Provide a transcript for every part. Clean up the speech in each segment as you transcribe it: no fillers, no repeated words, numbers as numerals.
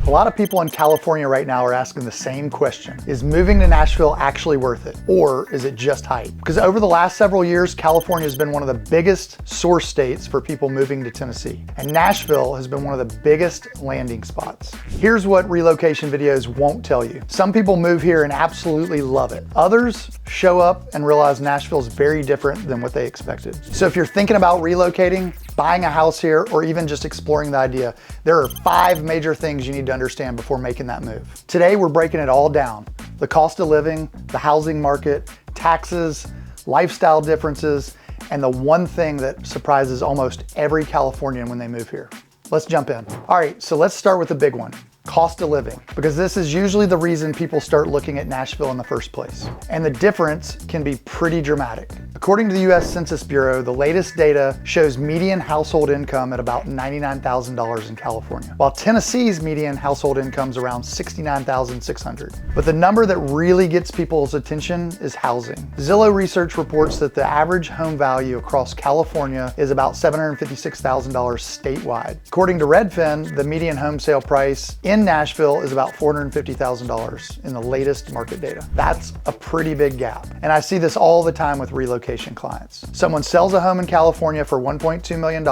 A lot of people in California right now are asking the same question. Is moving to Nashville actually worth it? Or is it just hype? Because over the last several years, California has been one of the biggest source states for people moving to Tennessee. And Nashville has been one of the biggest landing spots. Here's what relocation videos won't tell you. Some people move here and absolutely love it. Others show up and realize Nashville is very different than what they expected. So if you're thinking about relocating, buying a house here, or even just exploring the idea, there are 5 major things you need to understand before making that move. Today, we're breaking it all down. The cost of living, the housing market, taxes, lifestyle differences, and the one thing that surprises almost every Californian when they move here. Let's jump in. All right, so let's start with the big one. Cost of living, because this is usually the reason people start looking at Nashville in the first place. And the difference can be pretty dramatic. According to the US Census Bureau, the latest data shows median household income at about $99,000 in California, while Tennessee's median household income is around $69,600. But the number that really gets people's attention is housing. Zillow research reports that the average home value across California is about $756,000 statewide. According to Redfin, the median home sale price in Nashville is about $450,000 in the latest market data. That's a pretty big gap. And I see this all the time with relocation clients. Someone sells a home in California for $1.2 million.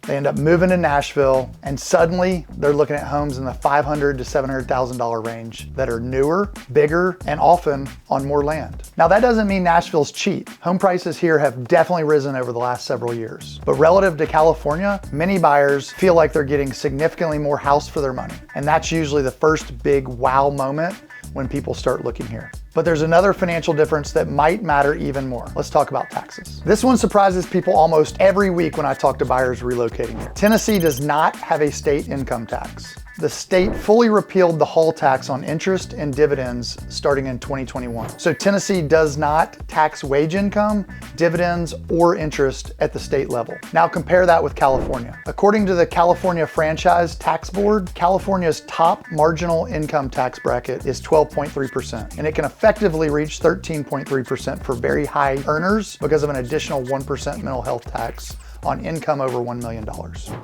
They end up moving to Nashville, and suddenly they're looking at homes in the $500,000 to $700,000 range that are newer, bigger, and often on more land. Now, that doesn't mean Nashville's cheap. Home prices here have definitely risen over the last several years. But relative to California, many buyers feel like they're getting significantly more house for their money. And that's usually the first big wow moment when people start looking here. But there's another financial difference that might matter even more. Let's talk about taxes. This one surprises people almost every week when I talk to buyers relocating here. Tennessee does not have a state income tax. The state fully repealed the Hall tax on interest and dividends starting in 2021. So Tennessee does not tax wage income, dividends, or interest at the state level. Now compare that with California. According to the California Franchise Tax Board, California's top marginal income tax bracket is 12.3%, and it can effectively reach 13.3% for very high earners because of an additional 1% mental health tax on income over $1 million.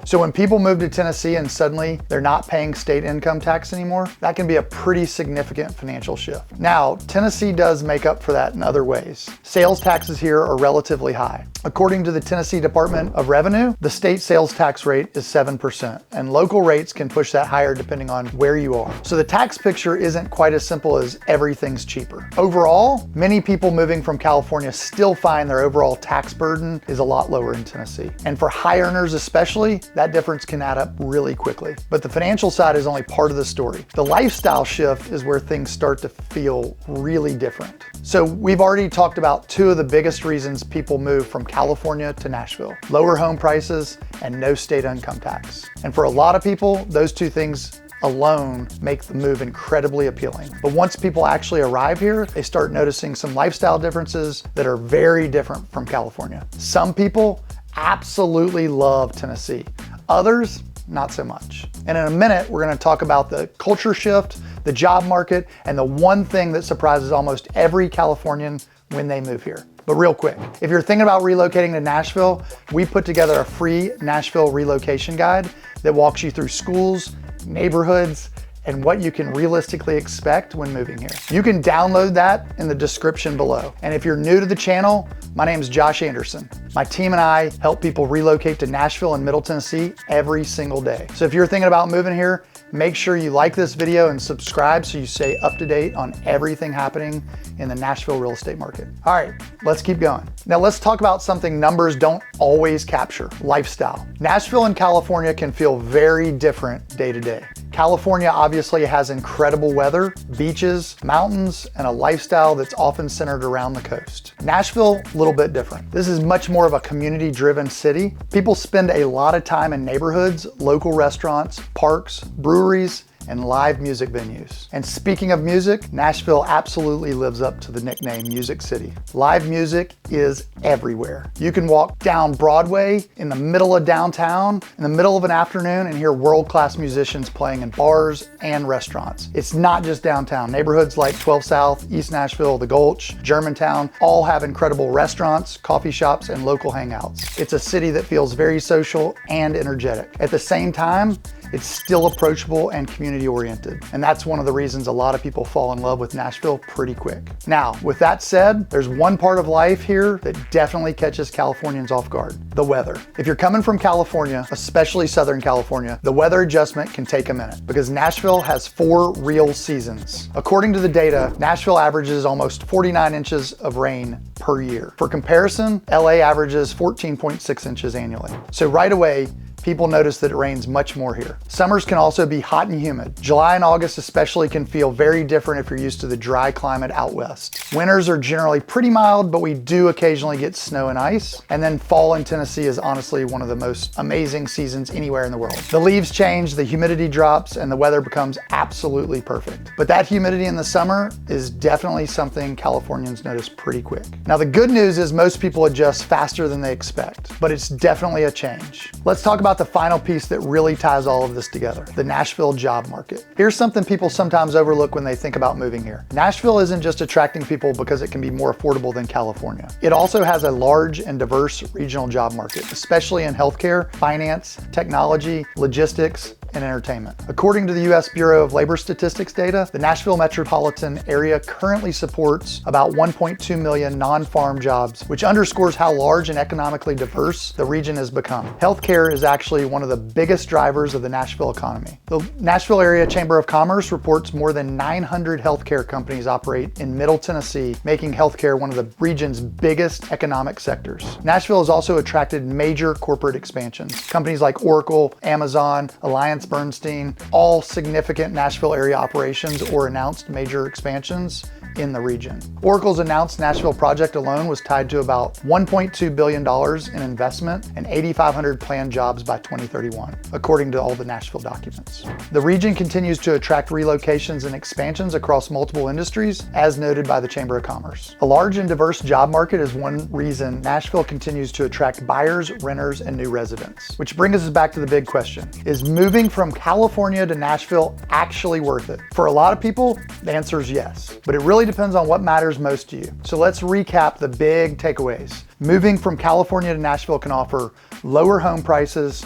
So when people move to Tennessee and suddenly they're not paying state income tax anymore, that can be a pretty significant financial shift. Now, Tennessee does make up for that in other ways. Sales taxes here are relatively high. According to the Tennessee Department of Revenue, the state sales tax rate is 7%, and local rates can push that higher depending on where you are. So the tax picture isn't quite as simple as everything's cheaper. Overall, many people moving from California still find their overall tax burden is a lot lower in Tennessee. And for high earners especially, that difference can add up really quickly. But the financial side is only part of the story. The lifestyle shift is where things start to feel really different. So we've already talked about 2 of the biggest reasons people move from California to Nashville: lower home prices and no state income tax. And for a lot of people, those 2 things alone make the move incredibly appealing. But once people actually arrive here, they start noticing some lifestyle differences that are very different from California. Some people absolutely love Tennessee. Others, not so much. And in a minute, we're going to talk about the culture shift, the job market, and the one thing that surprises almost every Californian when they move here. But real quick, if you're thinking about relocating to Nashville, we put together a free Nashville relocation guide that walks you through schools, neighborhoods, and what you can realistically expect when moving here. You can download that in the description below. And if you're new to the channel, my name is Josh Anderson. My team and I help people relocate to Nashville and Middle Tennessee every single day. So if you're thinking about moving here, make sure you like this video and subscribe so you stay up to date on everything happening in the Nashville real estate market. All right, let's keep going. Now let's talk about something numbers don't always capture: lifestyle. Nashville and California can feel very different day to day. California obviously has incredible weather, beaches, mountains, and a lifestyle that's often centered around the coast. Nashville, a little bit different. This is much more of a community-driven city. People spend a lot of time in neighborhoods, local restaurants, parks, breweries, and live music venues. And speaking of music, Nashville absolutely lives up to the nickname Music City. Live music is everywhere. You can walk down Broadway in the middle of downtown in the middle of an afternoon and hear world-class musicians playing in bars and restaurants. It's not just downtown. Neighborhoods like 12 South, East Nashville, The Gulch, Germantown all have incredible restaurants, coffee shops, and local hangouts. It's a city that feels very social and energetic. At the same time, it's still approachable and community oriented. And that's one of the reasons a lot of people fall in love with Nashville pretty quick. Now, with that said, there's one part of life here that definitely catches Californians off guard: the weather. If you're coming from California, especially Southern California, the weather adjustment can take a minute because Nashville has 4 real seasons. According to the data, Nashville averages almost 49 inches of rain per year. For comparison, LA averages 14.6 inches annually. So right away, people notice that it rains much more here. Summers can also be hot and humid. July and August especially can feel very different if you're used to the dry climate out west. Winters are generally pretty mild, but we do occasionally get snow and ice. And then fall in Tennessee is honestly one of the most amazing seasons anywhere in the world. The leaves change, the humidity drops, and the weather becomes absolutely perfect. But that humidity in the summer is definitely something Californians notice pretty quick. Now, the good news is most people adjust faster than they expect, but it's definitely a change. Let's talk about the final piece that really ties all of this together: the Nashville job market. Here's something people sometimes overlook when they think about moving here. Nashville isn't just attracting people because it can be more affordable than California. It also has a large and diverse regional job market, especially in healthcare, finance, technology, logistics, and entertainment. According to the U.S. Bureau of Labor Statistics data, the Nashville metropolitan area currently supports about 1.2 million non-farm jobs, which underscores how large and economically diverse the region has become. Healthcare is actually one of the biggest drivers of the Nashville economy. The Nashville Area Chamber of Commerce reports more than 900 healthcare companies operate in Middle Tennessee, making healthcare one of the region's biggest economic sectors. Nashville has also attracted major corporate expansions. Companies like Oracle, Amazon, Alliance Bernstein, all significant Nashville area operations or announced major expansions in the region. Oracle's announced Nashville project alone was tied to about $1.2 billion in investment and 8,500 planned jobs by 2031, according to all the Nashville documents. The region continues to attract relocations and expansions across multiple industries, as noted by the Chamber of Commerce. A large and diverse job market is one reason Nashville continues to attract buyers, renters, and new residents. Which brings us back to the big question: is moving from California to Nashville actually worth it? For a lot of people, the answer is yes, but it really depends on what matters most to you. So let's recap the big takeaways. Moving from California to Nashville can offer lower home prices,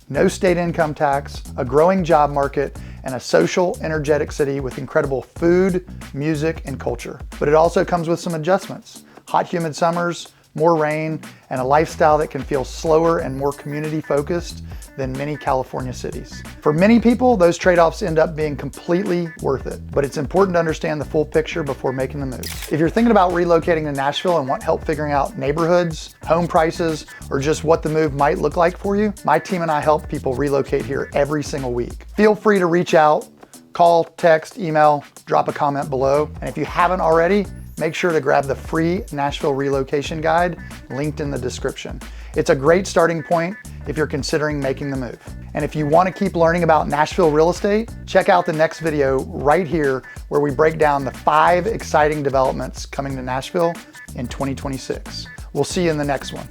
no state income tax, a growing job market, and a social, energetic city with incredible food, music, and culture. But it also comes with some adjustments: hot, humid summers, more rain, and a lifestyle that can feel slower and more community focused than many California cities. For many people, those trade-offs end up being completely worth it, but it's important to understand the full picture before making the move. If you're thinking about relocating to Nashville and want help figuring out neighborhoods, home prices, or just what the move might look like for you, my team and I help people relocate here every single week. Feel free to reach out, call, text, email, drop a comment below, and if you haven't already, make sure to grab the free Nashville relocation guide linked in the description. It's a great starting point if you're considering making the move. And if you want to keep learning about Nashville real estate, check out the next video right here where we break down the 5 exciting developments coming to Nashville in 2026. We'll see you in the next one.